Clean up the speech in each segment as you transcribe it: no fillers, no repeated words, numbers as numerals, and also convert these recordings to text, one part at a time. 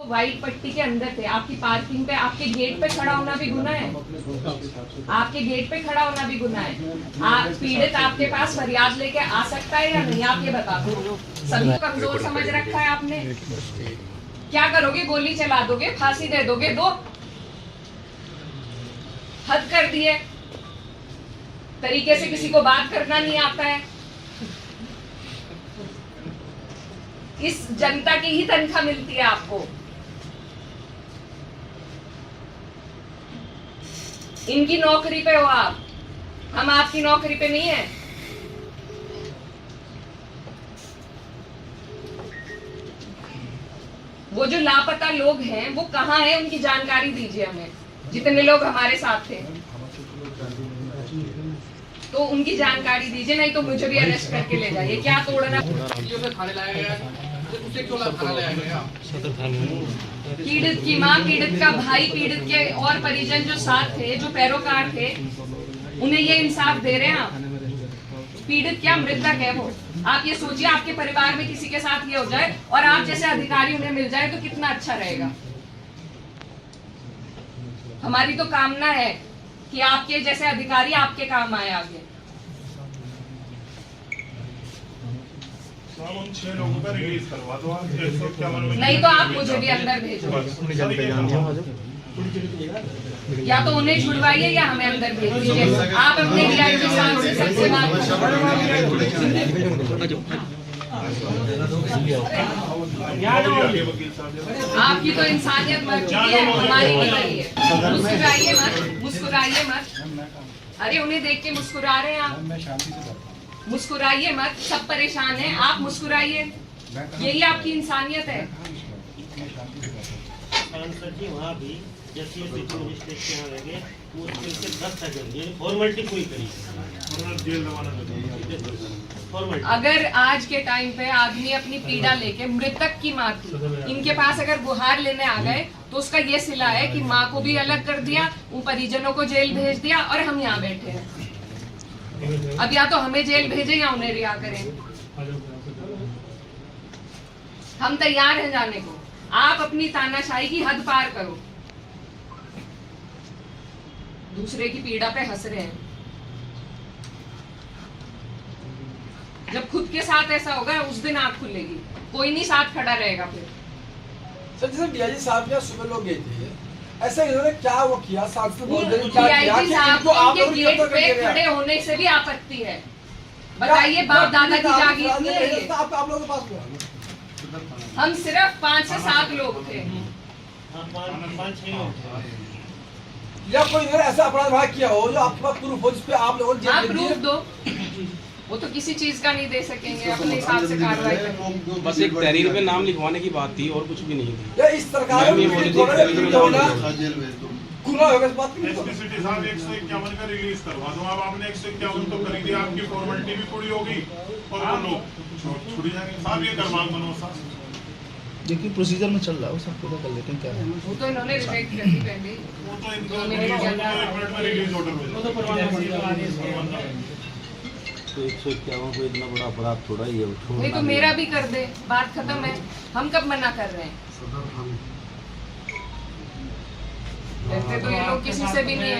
White पट्टी के अंदर थे, आपकी पार्किंग पे, आपके गेट पे खड़ा होना भी गुनाह है। आपके गेट पे खड़ा होना भी गुनाह है। आप पीड़ित आपके पास फरियाद लेके आ सकता है या नहीं, आप ये बता दो। सभी को कमजोर समझ रखा है आपने। क्या करोगे? गोली चला दोगे, फांसी दे दोगे? दो, हद कर दिए। तरीके से किसी को बात करना नहीं आता है। इस जनता की ही तनख्वाह मिलती है आपको। इनकी नौकरी पे हो आप, हम आपकी नौकरी पे नहीं है। वो जो लापता लोग हैं वो कहाँ हैं, उनकी जानकारी दीजिए हमें। जितने लोग हमारे साथ थे तो उनकी जानकारी दीजिए, नहीं तो मुझे भी अरेस्ट करके ले जाइए। क्या तोड़ना? पीड़ित की माँ, पीड़ित का भाई, पीड़ित के और परिजन जो साथ थे, जो पैरोकार थे, उन्हें ये इंसाफ दे रहे हैं आप। पीड़ित क्या, मृतक है वो। आप ये सोचिए आपके परिवार में किसी के साथ ये हो जाए और आप जैसे अधिकारी उन्हें मिल जाए तो कितना अच्छा रहेगा। हमारी तो कामना है कि आपके जैसे अधिकारी आपके काम आए आगे। उन 6 लोगों का रिलीज करवा दो आप। 151 में नहीं तो आप मुझे भी अंदर भेजो, या तो उन्हें छुड़वाइए या हमें अंदर भेज दीजिए। आप अपने डीआईजी साहब से सबसे बात आपकी तो इंसानियत मर चुकी है, हमारी नहीं रही है। मुस्कुराइए मत, मुस्कुराइए मत। अरे उन्हें देख के मुस्कुरा रहे हैं आप, मुस्कुराइए मत। सब परेशान हैं, आप मुस्कुराइए। यही आपकी इंसानियत है। वहाँ भी जैसे मजिस्ट्रेट के यहाँ लगे वो 10 सेकंड फॉर्मेलिटी कोई करी जेल रवाना। अगर आज के टाइम पे आदमी अपनी पीड़ा लेके, मृतक की माँ थी, इनके पास अगर गुहार लेने आ गए तो उसका ये सिला है कि माँ को भी अलग कर दिया, उन परिजनों को जेल भेज दिया और हम यहाँ बैठे हैं। अब या तो हमें जेल भेजे या उन्हें रिहा करें। हम तैयार हैं जाने को। आप अपनी तानाशाही की हद पार करो। दूसरे की पीड़ा पे हंस रहे हैं। जब खुद के साथ ऐसा होगा उस दिन आंख खुलेगी, कोई नहीं साथ खड़ा रहेगा फिर। सर जैसे डीआईजी साहब क्या सुबह लोग गए थे, ऐसा इन्होंने क्या वो किया? डीआईजी साहब को उनके गेट पे खड़े होने से भी आपत्ति है। बताइए, बाप दादा की जागीर नहीं है ये। आप लोगों के पास हम सिर्फ 5 से 7 लोग थे। 5-6 लोग या कोई ऐसा अपराध वहाँ किया हो जो आपके पास प्रूफ हो, जिस पे आप लोगों ने प्रूफ दो। वो तो किसी चीज का नहीं दे सकेंगे, अपने हिसाब से कार्रवाई करेंगे। बस एक तहरीर में नाम लिखवाने की बात थी और कुछ भी नहीं थी। या इस सरकार में गुना होगा इस बात की। एसपी साहब 151 का रिलीज करवा दो। अब आपने 151 तो कर दिया, आपकी फॉर्मेलिटी भी पूरी होगी और वो लोग छुड़ी जाएंगे। साहब ये करवा दो साहब, देखिए प्रोसीजर में चल रहा है, सब पता कर लेते हैं क्या है। वो तो इन्होंने रिजेक्ट कर दी पहले। वो तो इनको 1 मिनट में रिलीज ऑर्डर हो जाएगा। तो 151 को इतना बड़ा अपराध थोड़ा ही है। नहीं तो मेरा भी कर दे, बात खत्म है। हम कब मना कर रहे हैं? कहते तो ये लोग किसी से भी नहीं है।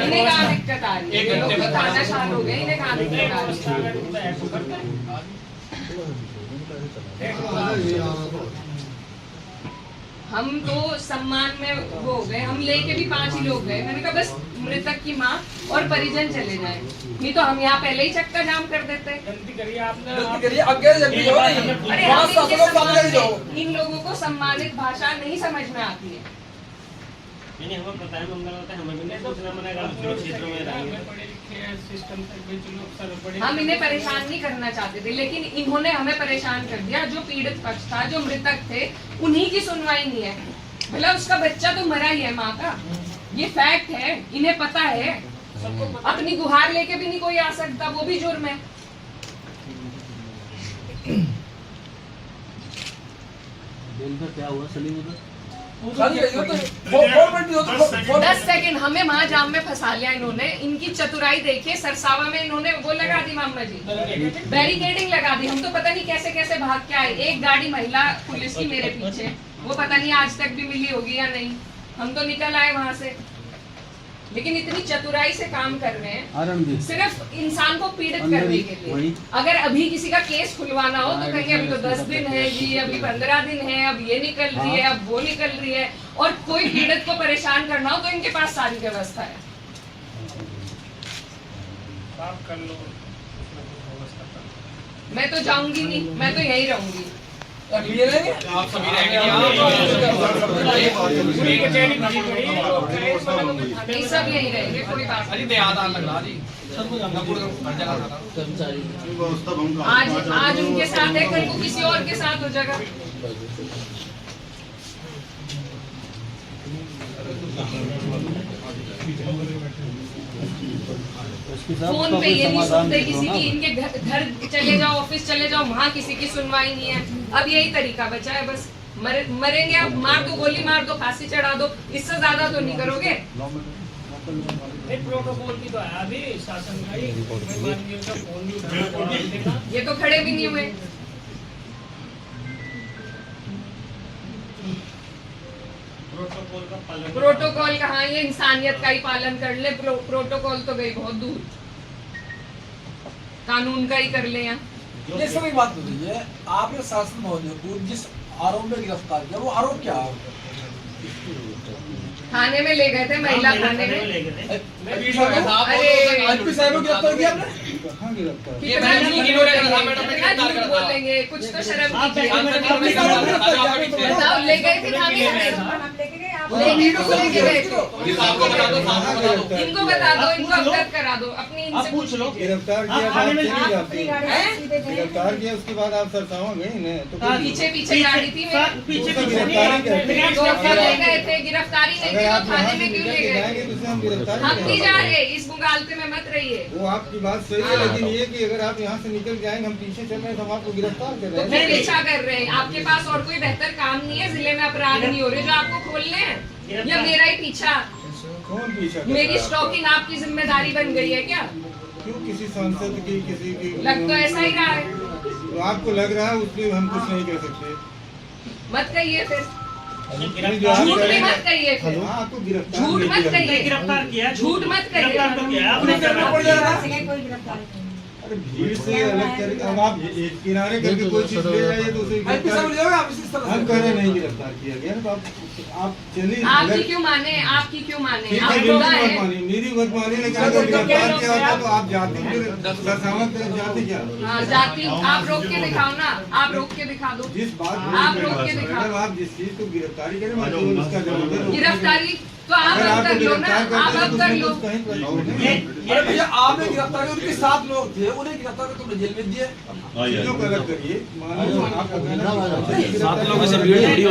इन्हें कहाँ दिक्कत आ रही है? ये लोग तो तानाशाह हो गए, इन्हें कहाँ दिक्कत आ रही है? हम तो सम्मान में वो हो गए, हम लेके भी 5 ही लोग गए। मैंने कहा बस मृतक की माँ और परिजन चले जाएं, नहीं तो हम यहाँ पहले ही चक्का जाम कर देते। गलती करिए आपने, अरे इन लोगों को सम्मानित भाषा नहीं समझ में आती है। हमें पता है, हमें भी नहीं सोचना मना क्षेत्र में रहेंगे। हम इन्हें परेशान नहीं करना चाहते थे, लेकिन इन्होंने हमें परेशान कर दिया। जो पीड़ित पक्ष था, जो मृतक थे, उन्हीं की सुनवाई नहीं है। भला उसका बच्चा तो मरा ही है, माँ का ये फैक्ट है, इन्हें पता है। अपनी गुहार लेके भी नहीं कोई आ सकता, वो भी जुर्म है। क्या हुआ सलीम? खाली ये तो फॉर्मेलिटी हो तो 10 सेकंड हमें वहां जाम में फंसा लिया इन्होंने। इनकी चतुराई देखिए, सरसावा में इन्होंने वो लगा दी मामा जी, बैरिकेडिंग लगा दी। हम तो पता नहीं कैसे कैसे भाग के आए। एक गाड़ी महिला पुलिस की मेरे पीछे, वो पता नहीं आज तक भी मिली होगी या नहीं। हम तो निकल आए वहां से, लेकिन इतनी चतुराई से काम कर रहे हैं सिर्फ इंसान को पीड़ित करने के लिए। अगर अभी किसी का केस खुलवाना हो तो कहेंगे अभी तो 10 दिन है जी, अभी 15 दिन है, अब ये निकल रही है, अब वो निकल रही है। और कोई पीड़ित को परेशान करना हो तो इनके पास सारी व्यवस्था है। मैं तो जाऊंगी नहीं, मैं तो यहीं रहूंगी। ये रहेंगे आप सभी रहेंगे नहीं, सब यहीं रहेंगे, कोई बात नहीं। लग रहा जी आज उनके साथ है, कल को किसी और के साथ हो जाएगा। फोन पे ये नहीं सुनते किसी की, इनके घर चले जाओ, ऑफिस चले जाओ, वहाँ किसी की सुनवाई नहीं है। अब यही तरीका बचा है, बस मरेंगे। अब मार दो, गोली मार दो, फांसी चढ़ा दो, इससे ज्यादा तो नहीं करोगे। प्रोटोकॉल की तो है अभी शासन का ही, फोन भी उठाना, ये तो खड़े भी नहीं हुए। प्रोटोकॉल कहाँ, ये इंसानियत का ही पालन कर ले। प्रोटोकॉल तो गई बहुत दूर, कानून का ही कर ले। यहाँ ये सब एक बात बताइए, आपने शासन महोदय को जिस आरोप में गिरफ्तार किया, वो आरोप क्या है? थाने में ले गए थे, महिला थाने में। एमपी साहब को गिरफ्तार किया आपने? कितना झूठ बोलेंगे, कुछ तो शर्म कीजिए। बताओ, ले गए थे थाने में, लेके गए थे। इनको बता दो, इनको अवगत करा दो, अपनी इनसे पूछ लो। गिरफ्तार किया उसके बाद आप सरसावा गए न, तो पीछे पीछे गाड़ी थी पीछे तो ले गए थे। गिरफ्तारी नहीं की तो थाने में क्यों ले गए? हम नहीं जा रहे, इस मुगालते में मत रहिए। वो आपकी बात सही है, लेकिन ये कि अगर आप यहाँ से निकल जाएंगे, हम पीछे चल रहे हैं तो हम आपको गिरफ्तार कर तो रहे फिर हैं। पीछा कर रहे हैं। आपके पास और कोई बेहतर काम नहीं है? जिले में अपराध नहीं हो रहे जो आपको खोलने हैं, या मेरा ही पीछा? कौन पीछा? मेरी स्टॉकिंग आपकी जिम्मेदारी बन गई है क्या? क्यों किसी सांसद की, किसी की लग तो ऐसा ही रहा है। तो आपको लग रहा है, उसमें हम कुछ नहीं कर सकते। मत कहिए फिर, गिरफ्तार झूठ भी मत कहिए फिर, हाँ, आपको गिरफ्तार झूठ मत कहिए, गिरफ्तार किया, झूठ मत कहिए। गिरफ्तार तो किया आपने, पड़ जाएगा। अरे भीड़ से अलग करके अब आप एक किनारे करके कोई चीज ले जाइए तो उसे एमपी साहब ले जाओगे आप इस तरह से? हम कह रहे नहीं गिरफ्तार किया गया, तो आप चलिए। आपकी क्यों माने, आपकी क्यों माने? ठीक आप है, खुदा मेरी है। मत मानिए, मेरी मत मानिए, लेकिन अगर गिरफ्तार किया होता तो आप जाते, फिर सरसावा तरफ जाते क्या? हाँ, जाती। आप रोक के दिखाओ ना, आप रोक के दिखा दो। जिस बात आप रोक के दिखाओ। अगर आप जिस चीज को गिरफ्तारी करें, मैं केवल उसका जवाब दूं। गिरफ्तारी तो आप अगर अब आपको कर लो ना, गिरफ्तार आप करते अब तो कर उसमें लो। कुछ कहीं प्रश्न नहीं। अरे भैया आपने गिरफ्तार किया, उनके 7 लोग थे, उन्हें गिरफ्तार कर तुमने जेल में दिए। चीजों को अलग करिए। मान लो आपको कहना है- 7 लोगों से भीड़ थोड़ी होती है।